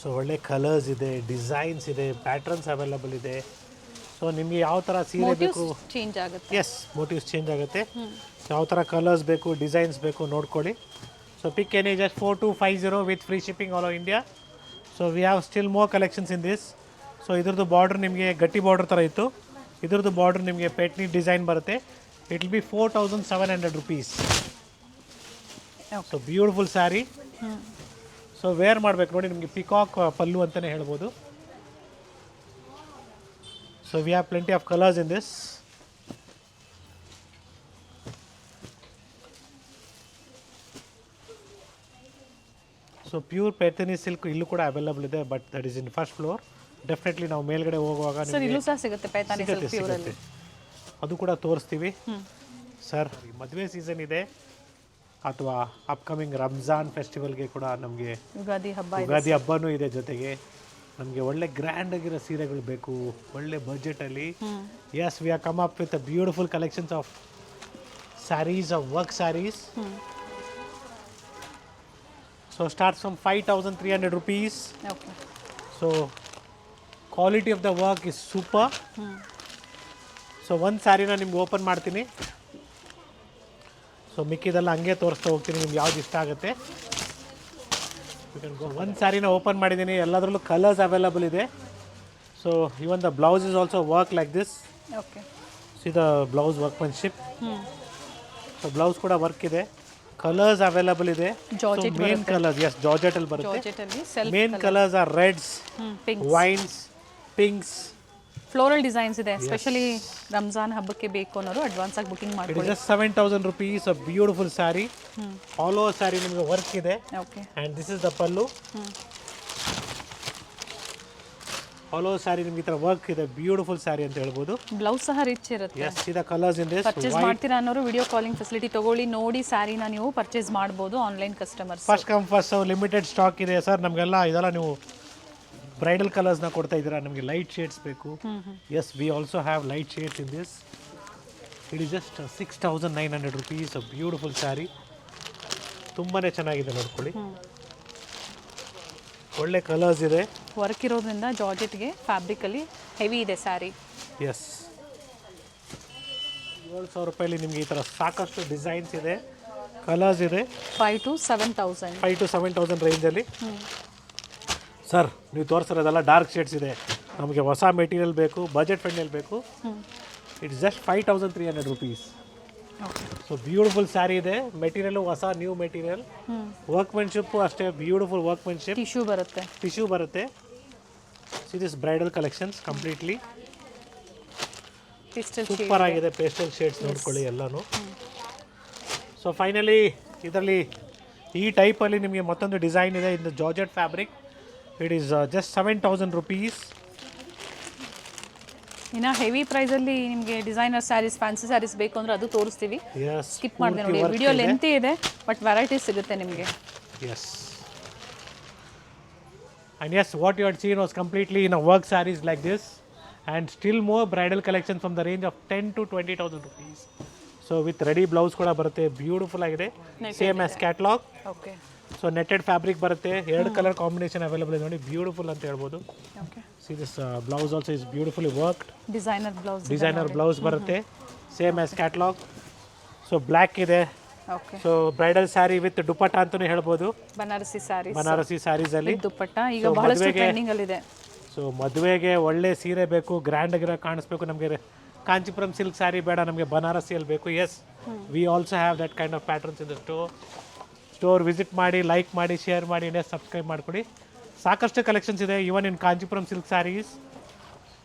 ಸೊ ಒಳ್ಳೆ ಕಲರ್ಸ್ ಇದೆ, ಡಿಸೈನ್ಸ್ ಇದೆ, ಪ್ಯಾಟ್ರನ್ಸ್ ಅವೈಲಬಲ್ ಇದೆ. ಸೊ ನಿಮಗೆ ಯಾವ ಥರ ಸೀರೆ ಬೇಕು ಚೇಂಜ್ ಆಗುತ್ತೆ. ಎಸ್, ಮೋಟಿವ್ಸ್ ಚೇಂಜ್ ಆಗುತ್ತೆ. ಯಾವ ಥರ ಕಲರ್ಸ್ ಬೇಕು, ಡಿಸೈನ್ಸ್ ಬೇಕು ನೋಡ್ಕೊಳ್ಳಿ. So pick any, just 4250 with free shipping all over India. So we have still more collections in this. So ಇದ್ರದ್ದು ಬಾರ್ಡ್ರ್ ನಿಮಗೆ ಗಟ್ಟಿ ಬಾರ್ಡ್ರ್ ಥರ ಇತ್ತು. ಇದ್ರದ್ದು ಬಾರ್ಡ್ರ್ ನಿಮಗೆ ಪೇಟ್ನಿ ಡಿಸೈನ್ ಬರುತ್ತೆ. It will be 4700 rupees. So beautiful saree. So wear ಮಾಡಬೇಕು ನೋಡಿ, ನಿಮಗೆ ಪಿಕಾಕ್ ಪಲ್ಲು ಅಂತಲೇ ಹೇಳ್ಬೋದು. So we have plenty of colours in this. So pure Paithani silk ಇಲ್ಲೂ ಕೂಡ ಅವೈಲಬಲ್ ಇದೆ, but that is in first floor. Definitely ನಾವು ಮೇಲ್ಗಡೆ ಹೋಗುವಾಗ ಸರ್ ಇಲ್ಲೂ ಸಹ ಸಿಗುತ್ತೆ ಪೈಠಾಣಿ ಸಿಲ್ಕ್ ಪ್ಯೂರಲ್ಲಿ. ಅದು ಕೂಡ ತೋರಿಸ್ತೀವಿ. ಸರ್ ಮದುವೆ ಸೀಸನ್ ಇದೆ, ಅಥವಾ ಅಪ್ಕಮಿಂಗ್ ರಂಜಾನ್ ಫೆಸ್ಟಿವಲ್ಗೆ ಕೂಡ ನಮಗೆ ಯುಗಾದಿ ಹಬ್ಬನೂ ಇದೆ. ಜೊತೆಗೆ ನಮಗೆ ಒಳ್ಳೆ ಗ್ರ್ಯಾಂಡ್ ಆಗಿರೋ ಸೀರೆಗಳು ಬೇಕು, ಒಳ್ಳೆ ಬಜೆಟಲ್ಲಿ. Yes, we are come up with a beautiful collections of sarees, of work sarees. So starts from 5300 rupees. Okay. So quality of the work is super. So ಒಂದು ಸ್ಯಾರಿನ ನಿಮ್ಗೆ ಓಪನ್ ಮಾಡ್ತೀನಿ. ಸೊ ಮಿಕ್ಕಿದೆಲ್ಲ ಹಂಗೆ ತೋರಿಸ್ತಾ ಹೋಗ್ತೀನಿ, ನಿಮ್ಗೆ ಯಾವ್ದು ಇಷ್ಟ ಆಗುತ್ತೆ. ಒಂದು ಸ್ಯಾರಿನ ಓಪನ್ ಮಾಡಿದ್ದೀನಿ, ಎಲ್ಲದರಲ್ಲೂ ಕಲರ್ಸ್ ಅವೈಲಬಲ್ ಇದೆ. So even the blouse is also work like this. Okay see the blouse workmanship. So blouse ಕೂಡ ವರ್ಕ್ ಇದೆ, ಕಲರ್ಸ್ ಅವೈಲಬಲ್ ಇದೆ. Georgette main colours yes georgette ಅಲ್ಲಿ ಬರುತ್ತೆ. ಜಾರ್ಜೆಟ್ ಅಲ್ಲಿ self main colours are reds, pink, wines, pinks. Floral designs ಇದೆ. ಎಸ್ಪೆಷಲಿ ರಂಜಾನ್ ಹಬ್ಬಕ್ಕೆ ಬೇಕು ಅನ್ನೋರು ಅಡ್ವಾನ್ಸ್ ಆಗಿ ಬುಕಿಂಗ್ ಇಟ್ ಇಸ್ ಮಾಡ್ಕೊಳ್ಳಿ. Just 7,000 rupees. A beautiful saree, all over saree ನಿಮಗೆ ವರ್ಕ್ ಇದೆ. Okay and this is the pallu. All over sari ನಿಮ್ಗೆ ಈ ಥರ ವರ್ಕ್ ಇದೆ, ಬ್ಯೂಟಿಫುಲ್ ಸ್ಯಾರಿ ಅಂತ ಹೇಳ್ಬೋದು. ಬ್ಲೌಸ್ ಸಹ ರಿಚ್ ಇರುತ್ತೆ. Yes see the colours in this. Purchase ಮಾಡ್ತೀರಾ ಅನ್ನೋರು ವಿಡಿಯೋ ಕಾಲಿಂಗ್ ಫೆಸಿಲಿಟಿ ತಗೊಳ್ಳಿ, ನೋಡಿ ಸ್ಯಾರಿನ ನೀವು ಪರ್ಚೇಸ್ ಮಾಡ್ಬೋದು online customers. First come first limited stock ಇದೆ ಸರ್ ನಮಗೆಲ್ಲ. ಇದೆಲ್ಲ ನೀವು ಬ್ರೈಡಲ್ ಕಲರ್ಸ್ನ ಕೊಡ್ತಾ ಇದ್ದೀರಾ, ನಮಗೆ ಲೈಟ್ ಶೇಡ್ಸ್ ಬೇಕು. Yes we also have light shades in this. It is just 6,900 rupees. A beautiful sari, ತುಂಬಾ ಚೆನ್ನಾಗಿದೆ ನೋಡ್ಕೊಳ್ಳಿ. ಒಳ್ಳೆ ಕಲರ್ಸ್ ಇದೆ, ವರ್ಕ್ ಇರೋದ್ರಿಂದ ಜಾರ್ಜೆಟ್ಗೆ ಫ್ಯಾಬ್ರಿಕಲ್ಲಿ ಹೆವಿ ಇದೆ ಸ್ಯಾರಿ. ಎಸ್ 7,000 ರೂಪಾಯಲ್ಲಿ ನಿಮಗೆ ಈ ಥರ ಸಾಕಷ್ಟು ಡಿಸೈನ್ಸ್ ಇದೆ, ಕಲರ್ಸ್ ಇದೆ. 5,000 to 7,000. 5,000 to 7,000 ರೇಂಜಲ್ಲಿ. ಸರ್ ನೀವು ತೋರಿಸಿರೋದೆಲ್ಲ ಡಾರ್ಕ್ ಶೇಡ್ಸ್ ಇದೆ, ನಮಗೆ ಹೊಸ ಮೆಟೀರಿಯಲ್ ಬೇಕು, ಬಜೆಟ್ ಫ್ರೆಂಡ್ಲಿ ಬೇಕು. It's just 5,300 rupees. So beautiful saree ಇದೆ, ಮೆಟೀರಿಯಲ್ ಹೊಸ ನ್ಯೂ ಮೆಟೀರಿಯಲ್, ವರ್ಕ್ಮೆನ್ಶಿಪ್ಪು ಅಷ್ಟೇ ಬ್ಯೂಟಿಫುಲ್ ವರ್ಕ್ಮೆನ್ಶಿಪ್. ಟಿಶ್ಯೂ ಬರುತ್ತೆ. ಟಿಶ್ಯೂ ಬರುತ್ತೆ. See this bridal collections completely super ಆಗಿದೆ. ಪೇಸ್ಟಲ್ ಶೇಡ್ಸ್ ನೋಡ್ಕೊಳ್ಳಿ ಎಲ್ಲನೂ. ಸೊ ಫೈನಲಿ ಇದರಲ್ಲಿ ಈ ಟೈಪಲ್ಲಿ ನಿಮಗೆ ಮತ್ತೊಂದು ಡಿಸೈನ್ ಇದೆ, ಇದು georgette fabric. It is just 7,000 rupees. ಇನ್ನು ಹೆವಿ ಪ್ರೈಸಲ್ಲಿ ನಿಮಗೆ ಡಿಸೈನರ್ ಸ್ಯಾರೀಸ್, ಫ್ಯಾನ್ಸಿ ಸ್ಯಾರೀಸ್ ಬೇಕು ಅಂದರೆ ಅದು ತೋರಿಸ್ತೀವಿ. ಸ್ಕಿಪ್ ಮಾಡಿದೆ ನೋಡಿ, ವಿಡಿಯೋ ಲೆಂತಿ ಇದೆ ಬಟ್ ವೆರೈಟೀಸ್ ಸಿಗುತ್ತೆ ನಿಮಗೆ. Yes. And yes, what you had seen was completely in a work sarees like this, and still more bridal collection from the range of 10,000 to 20,000 rupees. So with ready blouse ಕೂಡ ಬರುತ್ತೆ, ಬ್ಯೂಟಿಫುಲ್ ಆಗಿದೆ, same as catalogue. Okay so netted fabric ಬರುತ್ತೆ, 2 ಕಲರ್ ಕಾಂಬಿನೇಷನ್ ಅವೈಲಬಲ್ ಇದೆ ನೋಡಿ, ಬ್ಯೂಟಿಫುಲ್ ಅಂತ ಹೇಳ್ಬೋದು. Okay see this blouse also is beautifully worked. Designer blouse ಬರುತ್ತೆ, same as catalogue. So black ಇದೆ. Okay so bridal saree with dupatta ಅಂತಾನೆ ಹೇಳ್ಬೋದು. ಬನಾರಸಿ ಸ್ಯಾರೀಸ್, ಬನಾರಸಿ ಸ್ಯಾರೀಸ್ ಅಲ್ಲಿ ದುಪಟ್ಟ ಈಗ ಬಹಳಷ್ಟು ಟ್ರೆಂಡಿಂಗ್ ಅಲ್ಲಿ ಇದೆ. ಸೊ ಮದುವೆಗೆ ಒಳ್ಳೆ ಸೀರೆ ಬೇಕು, ಗ್ರ್ಯಾಂಡ್ ಆಗಿರೋ ಕಾಣಿಸ್ಬೇಕು, ನಮಗೆ ಕಾಂಚಿಪುರಂ ಸಿಲ್ಕ್ ಸ್ಯಾರಿ ಬೇಡ, ನಮಗೆ ಬನಾರಸಿಯಲ್ಲಿ ಬೇಕು. Yes we also have that kind of patterns in the store visit ಮಾಡಿ, ಲೈಕ್ ಮಾಡಿ, ಶೇರ್ ಮಾಡಿ, ಸಬ್ಸ್ಕ್ರೈಬ್ ಮಾಡಿಕೊಡಿ. ಸಾಕಷ್ಟು ಕಲೆಕ್ಷನ್ಸ್ ಇದೆ even in Kanchipuram silk sarees.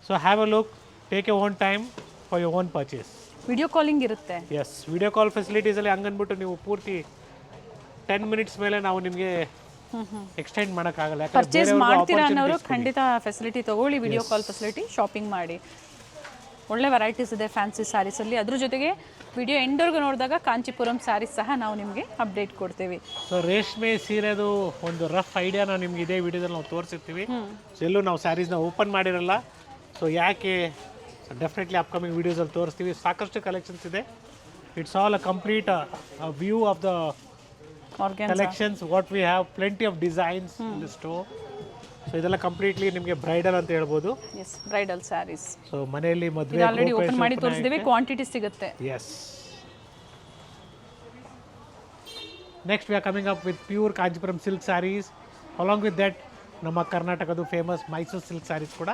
So have a look, take a own time for your own purchase. Video calling ಇರುತ್ತೆ. ಎಸ್ ವಿಡಿಯೋ ಕಾಲ್ ಫೆಸಿಲಿಟೀಸಲ್ಲಿ ಹಂಗನ್ಬಿಟ್ಟು ನೀವು ಪೂರ್ತಿ 10 minutes ಮೇಲೆ ನಾವು ನಿಮಗೆ ಎಕ್ಸ್ಟೆಂಡ್ ಮಾಡೋಕ್ಕಾಗಲ್ಲ. ಪರ್ಚೇಸ್ ಮಾಡ್ತೀರಾ ಅನ್ನೋರು ಖಂಡಿತ ಫೆಸಿಲಿಟಿ ತಗೊಳ್ಳಿ, ವಿಡಿಯೋ ಕಾಲ್ ಫೆಸಿಲಿಟಿ, ಶಾಪಿಂಗ್ ಮಾಡಿ. ಒಳ್ಳೆ ವೆರೈಟೀಸ್ ಇದೆ ಫ್ಯಾನ್ಸಿ ಸ್ಯಾರೀಸಲ್ಲಿ. ಅದ್ರ ಜೊತೆಗೆ ವಿಡಿಯೋ ಎಂಡ್ವರೆಗೂ ನೋಡಿದಾಗ ಕಾಂಚಿಪುರಂ ಸ್ಯಾರೀಸ್ ಸಹ ನಾವು ನಿಮಗೆ ಅಪ್ಡೇಟ್ ಕೊಡ್ತೀವಿ. ಸೊ ರೇಷ್ಮೆ ಸೀರೆದು ಒಂದು ರಫ್ ಐಡಿಯಾ ನಾವು ನಿಮ್ಗೆ ಇದೇ ವಿಡಿಯೋದಲ್ಲಿ ನಾವು ತೋರಿಸಿರ್ತೀವಿ. ಸೊ ಎಲ್ಲೂ ನಾವು ಸ್ಯಾರೀಸ್ನ ಓಪನ್ ಮಾಡಿರಲ್ಲ. ಸೊ ಯಾಕೆ ಡೆಫಿನೆಟ್ಲಿ ಅಪ್ಕಮಿಂಗ್ ವೀಡಿಯೋಸಲ್ಲಿ ತೋರಿಸ್ತೀವಿ. ಸಾಕಷ್ಟು ಕಲೆಕ್ಷನ್ಸ್ ಇದೆ. It's all a complete view of the collections what we have, plenty of designs in the store. So ಇದೆಲ್ಲ ಕಂಪ್ಲೀಟ್ಲಿ ನಿಮಗೆ ಬ್ರೈಡಲ್ ಅಂತ ಹೇಳ್ಬೋದು. S bridal saris. ಸೊ ಮನೆಯಲ್ಲಿ ಮದುವೆ ಆಲ್ರೆಡಿ ಓಪನ್ ಮಾಡಿ ತೋರಿಸಿದ್ದೀವಿ, ಕ್ವಾಂಟಿಟಿ ಸಿಗುತ್ತೆ. Yes next we are coming up with pure Kanchipuram silk saris. Along with that ನಮ್ಮ ಕರ್ನಾಟಕದ ಫೇಮಸ್ ಮೈಸೂರು ಸಿಲ್ಕ್ ಸ್ಯಾರೀಸ್ ಕೂಡ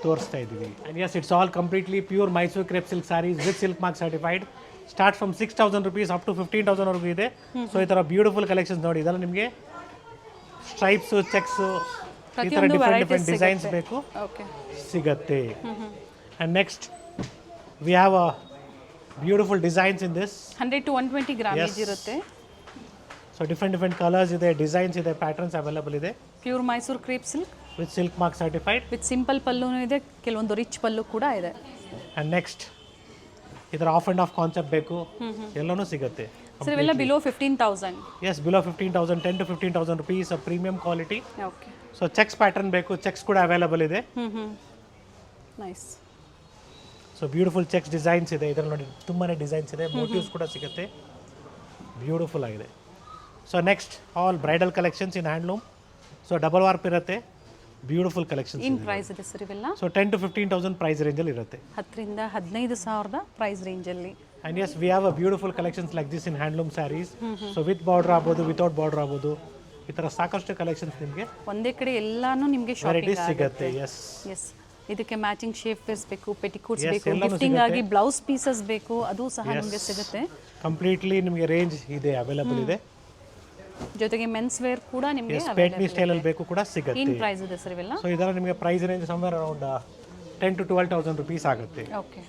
ತೋರಿಸ್ತಾ ಇದ್ದೀವಿ. And yes it's all completely pure Mysore crepe silk saris with silk mark certified. Start from 6,000 rupees up to 15,000 ವರೆಗೂ ಇದೆ. ಸೊ ಈ ಥರ ಬ್ಯೂಟಿಫುಲ್ ಕಲೆಕ್ಷನ್ಸ್ ನೋಡಿ, ಇದೆಲ್ಲ ನಿಮಗೆ ಸ್ಟ್ರೈಪ್ಸು, ಚೆಕ್ಸು, ಈ ಥರ ಡಿಫ್ರೆಂಟ್ ಡಿಸೈನ್ಸ್ ಬೇಕು ಸಿಗತ್ತೆ. And next we have a beautiful designs in this. 100 to 120 grammage ಇರುತ್ತೆ. ಸೊ ಡಿಫ್ರೆಂಟ್ ಕಲರ್ಸ್ ಇದೆ, ಡಿಸೈನ್ಸ್ ಇದೆ, ಪ್ಯಾಟರ್ನ್ಸ್ ಅವೈಲಬಲ್ ಇದೆ. Pure Mysore crepe silk with silk mark certified, with simple ಪಲ್ಲುನೂ ಇದೆ, ಕೆಲವೊಂದು ರಿಚ್ ಪಲ್ಲು ಕೂಡ ಇದೆ. ಆ್ಯಂಡ್ ನೆಕ್ಸ್ಟ್ ಇದರ ಆಫ್ ಆ್ಯಂಡ್ ಆಫ್ ಕಾನ್ಸೆಪ್ಟ್ ಬೇಕು, ಎಲ್ಲನೂ ಸಿಗುತ್ತೆ. ಸರ್ ಇವೆಲ್ಲ below 15,000. Yes below 15,000, 10 to 15,000 rupees, a premium quality. Okay. So cheques pattern ಬೇಕು, ಚೆಕ್ಸ್ ಕೂಡ ಅವೈಲಬಲ್ ಇದೆ. Nice. So beautiful cheques designs ಇದೆ. ಇದರಲ್ಲಿ ನೋಡಿ ತುಂಬಾ ಡಿಸೈನ್ಸ್ ಇದೆ, ಮೋಟಿವ್ಸ್ ಕೂಡ ಸಿಗುತ್ತೆ, ಬ್ಯೂಟಿಫುಲ್ ಆಗಿದೆ. So next all bridal collections in handloom. So double warp ಇರುತ್ತೆ, ಬ್ಯೂಟಿಫುಲ್ ಕಲೆಕ್ಷನ್ಸ್. ಏನು ಪ್ರೈಸ್ ಇದೆ ಸರ್ ಇವೆಲ್ಲ? ಸೊ 10 to 15,000 ಪ್ರೈಸ್ ರೇಂಜಲ್ಲಿ ಇರುತ್ತೆ. 10,000 ರಿಂದ 15,000 ಪ್ರೈಸ್ ರೇಂಜಲ್ಲಿ. And yes we have a beautiful collections like this in handloom sarees. So with border ಆಗ್ಬೋದು, ವಿತೌಟ್ ಬಾರ್ಡರ್ ಆಗ್ಬೋದು, ಈ ಥರ ಸಾಕಷ್ಟು ಕಲೆಕ್ಷನ್ಸ್ ನಿಮಗೆ ಒಂದೇ ಕಡೆ ಎಲ್ಲಾನು ನಿಮಗೆ ವೆರೈಟೀಸ್ ಸಿಗುತ್ತೆ. ಎಸ್ ಎಸ್ ಇದಕ್ಕೆ ಮ್ಯಾಚಿಂಗ್ ಶೇಪ್ ವೇರ್ಸ್ ಬೇಕು, ಪೆಟಿಕೋಟ್ಸ್ Yes, ಬೇಕು, ಎಲ್ಲಾನು ಗಿಫ್ಟಿಂಗ್ ಸಿಗುತ್ತೆ. ಆಗಿ ಬ್ಲೌಸ್ ಪೀಸಸ್ ಬೇಕು, ಅದು ಸಹ ನಿಮಗೆ ಸಿಗುತ್ತೆ. ಕಂಪ್ಲೀಟ್ಲಿ ನಿಮಗೆ ರೇಂಜ್ ಇದೆ, ಅವೈಲಬಲ್ ಇದೆ. ಜೊತೆಗೆ ಮೆನ್ಸ್ ವೇರ್ ಕೂಡ ನಿಮಗೆ ಪೇಟ್ನಿ ಸ್ಟೈಲಲ್ಲಿ ಬೇಕು ಕೂಡ ಸಿಗುತ್ತೆ. ಏನು ಪ್ರೈಸ್ ಇದೆ ಸರ್ ಇವೆಲ್ಲ? ಸೊ ಇದರ ನಿಮಗೆ price range somewhere around 10 to 12,000 rupees ಆಗುತ್ತೆ. Okay,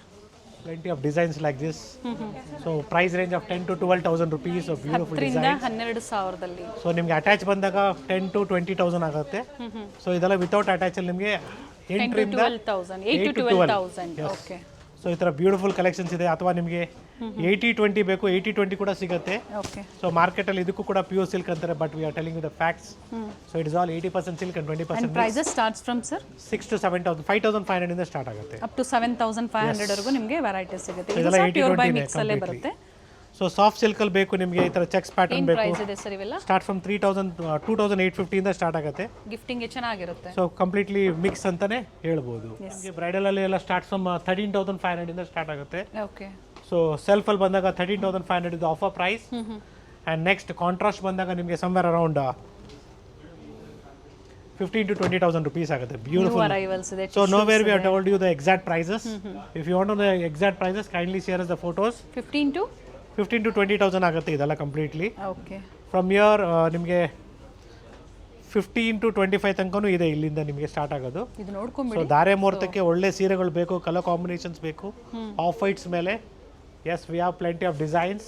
Plenty of designs like this. So price range of 10 to 12,000 rupees of beautiful 10,000 designs. 12,000ದಲ್ಲಿ. So ನಿಮಗೆ ಅಟ್ಯಾಚ್ ಬಂದಾಗ 10 to 20,000 ಆಗುತ್ತೆ. ಸೊ ಇದೆಲ್ಲ ವಿತೌಟ್ ಅಟ್ಯಾಚ್ ಅಲ್ಲಿ ನಿಮಗೆ 10 to 12,000, 8 to 12,000. ಓಕೆ, ಸೊ ಈ ಥರ ಬ್ಯೂಟಿಫುಲ್ ಕಲೆಕ್ಷನ್ಸ್ ಇದೆ. ಅಥವಾ ನಿಮಗೆ 80-20 ಬೇಕು, 80-20 ಕೂಡ ಸಿಗುತ್ತೆ. ಓಕೆ. ಸೊ ಮಾರ್ಕೆಟಲ್ಲಿ ಇದಕ್ಕೂ ಕೂಡ ಪ್ಯೂರ್ ಸಿಲ್ಕ್ ಅಂತಾರೆ, but we are telling with the facts. So it is all 80% silk and 20% prices starts from sir 6 to 7,000, 5,500 ಇಂದ ಸ್ಟಾರ್ಟ್ ಆಗುತ್ತೆ. ಅಪ್ ಟು 7,500 ವರೆಗೂ ನಿಮಗೆ ವೆರೈಟೀಸ್ ಸಿಗುತ್ತೆ. ಇದು ಇದೆಲ್ಲ ಸಹ ಪ್ಯೂರ್ ಬೈ 80-20 ಮಿಕ್ಸ್ ಅಲ್ಲೇ ಬರುತ್ತೆ. ಸೊ ಸಾಫ್ಟ್ ಸಿಲ್ಕ್ ಅಲ್ಲಿ ಬೇಕು ನಿಮಗೆ, ಈ ಥರ ಚೆಕ್ಸ್ ಪ್ಯಾಟರ್ನ್ ಏನು ಬೇಕು. ಪ್ರೈಸ್ ಇದೆ ಸರ್ ಇವೆಲ್ಲ? ಸ್ಟಾರ್ಟ್ ಫ್ರಮ್ 2,850 ಇಂದ ಸ್ಟಾರ್ಟ್ ಆಗುತ್ತೆ. ಗಿಫ್ಟಿಂಗ್ಗೆ ಚೆನ್ನಾಗಿರುತ್ತೆ. ಸೊ ಕಂಪ್ಲೀಟ್ಲಿ ಮಿಕ್ಸ್ ಅಂತಾನೆ ಹೇಳ್ಬೋದು. ನಿಮಗೆ ಬ್ರೈಡಲ್ ಅಲ್ಲಿ ಎಲ್ಲ ಸ್ಟಾರ್ಟ್ ಫ್ರಮ್ 13,500 ಇಂದ ಸ್ಟಾರ್ಟ್ ಆಗುತ್ತೆ. ಓಕೆ. ಸೊ ಸೆಲ್ಫ್ ಅಲ್ಲಿ ಬಂದಾಗ 13,500 ಇದು offer price. And next contrast ಬಂದಾಗ ನಿಮಗೆ ಸಮ್ವೇರ್ ಅರೌಂಡ್ 15 to 20,000 rupees ಆಗುತ್ತೆ. ಬ್ಯೂಟಿಫುಲ್ ಅರೈವಲ್ಸ್ ಇದೆ. So no where we have told you the exact prices. If you want to know the exact prices kindly share the photos. 15 to 20,000 ಆಗುತ್ತೆ ಇದೆಲ್ಲ ಕಂಪ್ಲೀಟ್ಲಿ. ಓಕೆ. ಫ್ರಮ್ ಇಯರ್ ನಿಮಗೆ 15 to 25 ತನಕನೂ ಇದೆ, ಇಲ್ಲಿಂದ ನಿಮಗೆ ಸ್ಟಾರ್ಟ್ ಆಗೋದು. ಇದು ಸೊ ನೋಡ್ಕೊಂಬಿಡಿ. ಧಾರೆ ಮುಹೂರ್ತಕ್ಕೆ ಒಳ್ಳೆ ಸೀರೆಗಳು ಬೇಕು, ಕಲರ್ ಕಾಂಬಿನೇಷನ್ಸ್ ಬೇಕು, ಆಫ್ ವೈಟ್ಸ್ ಮೇಲೆ. Yes, we have plenty of designs.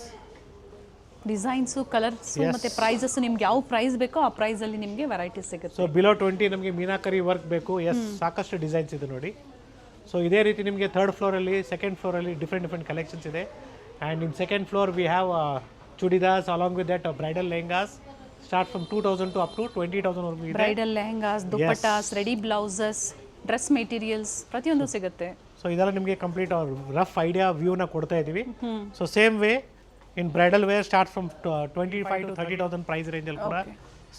Designs, colours ಮತ್ತೆ ಪ್ರೈಸಸ್ ನಿಮ್ಗೆ ಯಾವ ಪ್ರೈಸ್ ಬೇಕೋ ಆ ಪ್ರೈಸ್ ಅಲ್ಲಿ ನಿಮಗೆ ವೆರೈಟೀಸ್ ಸಿಗುತ್ತೆ. ಸೊ ಬಿಲೋ 20 ನಮಗೆ ಮೀನಾಕರಿ ವರ್ಕ್ ಬೇಕು. ಎಸ್, ಸಾಕಷ್ಟು ಡಿಸೈನ್ಸ್ ಇದೆ ನೋಡಿ. ಸೊ ಇದೇ ರೀತಿ ನಿಮಗೆ ಥರ್ಡ್ ಫ್ಲೋರಲ್ಲಿ, ಸೆಕೆಂಡ್ ಫ್ಲೋರಲ್ಲಿ ಡಿಫ್ರೆಂಟ್ ಕಲೆಕ್ಷನ್ಸ್ ಇದೆ. And in second floor we have churidars along with that bridal lehengas start from 2,000 to up to 20,000 ವರೆಗೂ ಇದೆ. Bridal lehengas, dupattas, ready blouses, dress materials ಪ್ರತಿಯೊಂದು ಸಿಗುತ್ತೆ. ಸೊ ಇದೆಲ್ಲ ನಿಮಗೆ ಕಂಪ್ಲೀಟ್ ರಫ್ ಐಡಿಯಾ ವ್ಯೂನ ಕೊಡ್ತಾ ಇದ್ದೀವಿ. So same way in bridal wear start from 25 to 30,000 price ರೇಂಜಲ್ಲಿ ಕೂಡ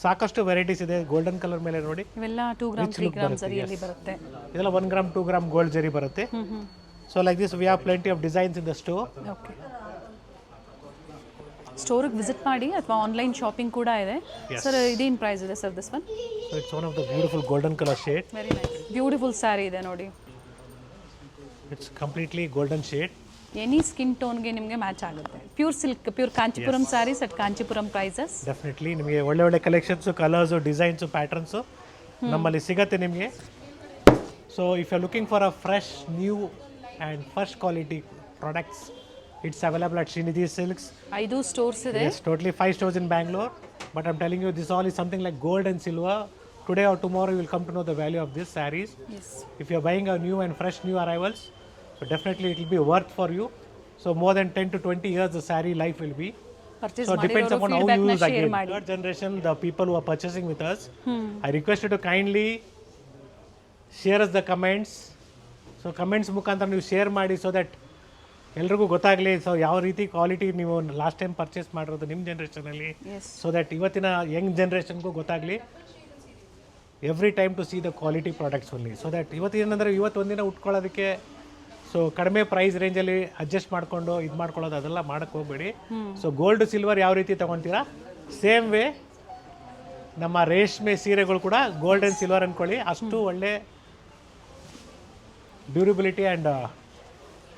ಸಾಕಷ್ಟು ವೆರೈಟೀಸ್ ಇದೆ. ಗೋಲ್ಡನ್ ಕಲರ್ ಮೇಲೆ ನೋಡಿ, ಇವೆಲ್ಲ 2 ಗ್ರಾಮ್ 3 ಗ್ರಾಮ್ ಜರಿಯಲ್ಲಿ ಬರುತ್ತೆ. ಇದೆಲ್ಲ 1 ಗ್ರಾಮ್ 2 ಗ್ರಾಮ್ ಗೋಲ್ಡ್ ಜರಿ ಬರುತ್ತೆ. So like this we have plenty of designs in the store. Okay. ಸ್ಟೋರಿಗೆ ವಿಸಿಟ್ ಮಾಡಿ ಅಥವಾ ಆನ್ಲೈನ್ ಶಾಪಿಂಗ್ ಕೂಡ ಇದೆ. ಸರ್ ಇದೇನು ಪ್ರೈಸ್ ಇದೆ sir this one? So it's one of the beautiful golden colour shade. Very nice, beautiful saree ಇದೆ ನೋಡಿ. It's completely golden shade. Any skin ಟೋನ್ಗೆ ನಿಮಗೆ ಮ್ಯಾಚ್ ಆಗುತ್ತೆ. Pure silk, pure Kanchipuram sarees at Kanchipuram prices. Definitely ನಿಮಗೆ ಒಳ್ಳೆ ಕಲೆಕ್ಷನ್ಸು, ಕಲರ್ಸು, ಡಿಸೈನ್ಸು, ಪ್ಯಾಟರ್ನ್ಸು ನಮ್ಮಲ್ಲಿ ಸಿಗುತ್ತೆ ನಿಮಗೆ. So if you are looking for a fresh, new and first quality products, it's available at Srinidhi Silks. 5 stores ಇದೆ. Yes, totally 5 stores in Bangalore. But I'm telling you, this all is something like gold and silver. Today or tomorrow, you will come to know the value of these sarees. Yes. If you're buying a new and fresh new arrivals, so definitely it will be worth for you. So more than 10 to 20 years, the saree life will be. Purchase So depends ಮಾಡಿರೋರು upon how ಫೀಡ್ಬ್ಯಾಕ್ you ನ use ಶೇರ್ again. ಮಾಡಿ. Third generation, the people who are purchasing with us, I request you to kindly share us the comments. So comments ಮುಖಾಂತರ ನೀವು ಶೇರ್ ಮಾಡಿ, so that ಎಲ್ರಿಗೂ ಗೊತ್ತಾಗಲಿ. ಸೊ ಯಾವ ರೀತಿ ಕ್ವಾಲಿಟಿ ನೀವು ಲಾಸ್ಟ್ ಟೈಮ್ ಪರ್ಚೇಸ್ ಮಾಡಿರೋದು ನಿಮ್ಮ ಜನ್ರೇಷನಲ್ಲಿ, ಸೊ ದಟ್ ಇವತ್ತಿನ ಯಂಗ್ ಜನ್ರೇಷನ್ಗೂ ಗೊತ್ತಾಗಲಿ. Every time to see the quality products only. So that ಇವತ್ತೇನಂದರೆ ಒಂದಿನ ಉಟ್ಕೊಳ್ಳೋದಕ್ಕೆ ಸೊ ಕಡಿಮೆ ಪ್ರೈಸ್ ರೇಂಜಲ್ಲಿ ಅಡ್ಜಸ್ಟ್ ಮಾಡಿಕೊಂಡು ಇದು ಮಾಡ್ಕೊಳ್ಳೋದು ಅದೆಲ್ಲ ಮಾಡೋಕ್ಕೆ ಹೋಗಬೇಡಿ. ಸೊ ಗೋಲ್ಡ್ ಸಿಲ್ವರ್ ಯಾವ ರೀತಿ ತೊಗೊತೀರಾ, ಸೇಮ್ ವೇ ನಮ್ಮ ರೇಷ್ಮೆ ಸೀರೆಗಳು ಕೂಡ ಗೋಲ್ಡ್ ಆ್ಯಂಡ್ ಸಿಲ್ವರ್ ಅಂದ್ಕೊಳ್ಳಿ, ಅಷ್ಟು ಒಳ್ಳೆ durability and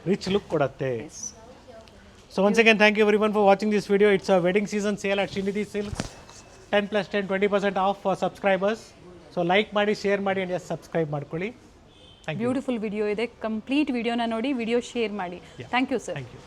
rich look kodatte. So once again, thank you everyone for watching this video. It's a wedding season sale at Srinidhi Silks. 10+10 20% off for subscribers. So like ಮಾಡಿ, share ಮಾಡಿ, and yes, subscribe ಮಾಡ್ಕೊಳ್ಳಿ. Thank you. ಬ್ಯೂಟಿಫುಲ್ ವಿಡಿಯೋ ಇದೆ. ಕಂಪ್ಲೀಟ್ ವಿಡಿಯೋನ ನೋಡಿ, ವಿಡಿಯೋ ಶೇರ್ ಮಾಡಿ. Thank you sir. Thank you.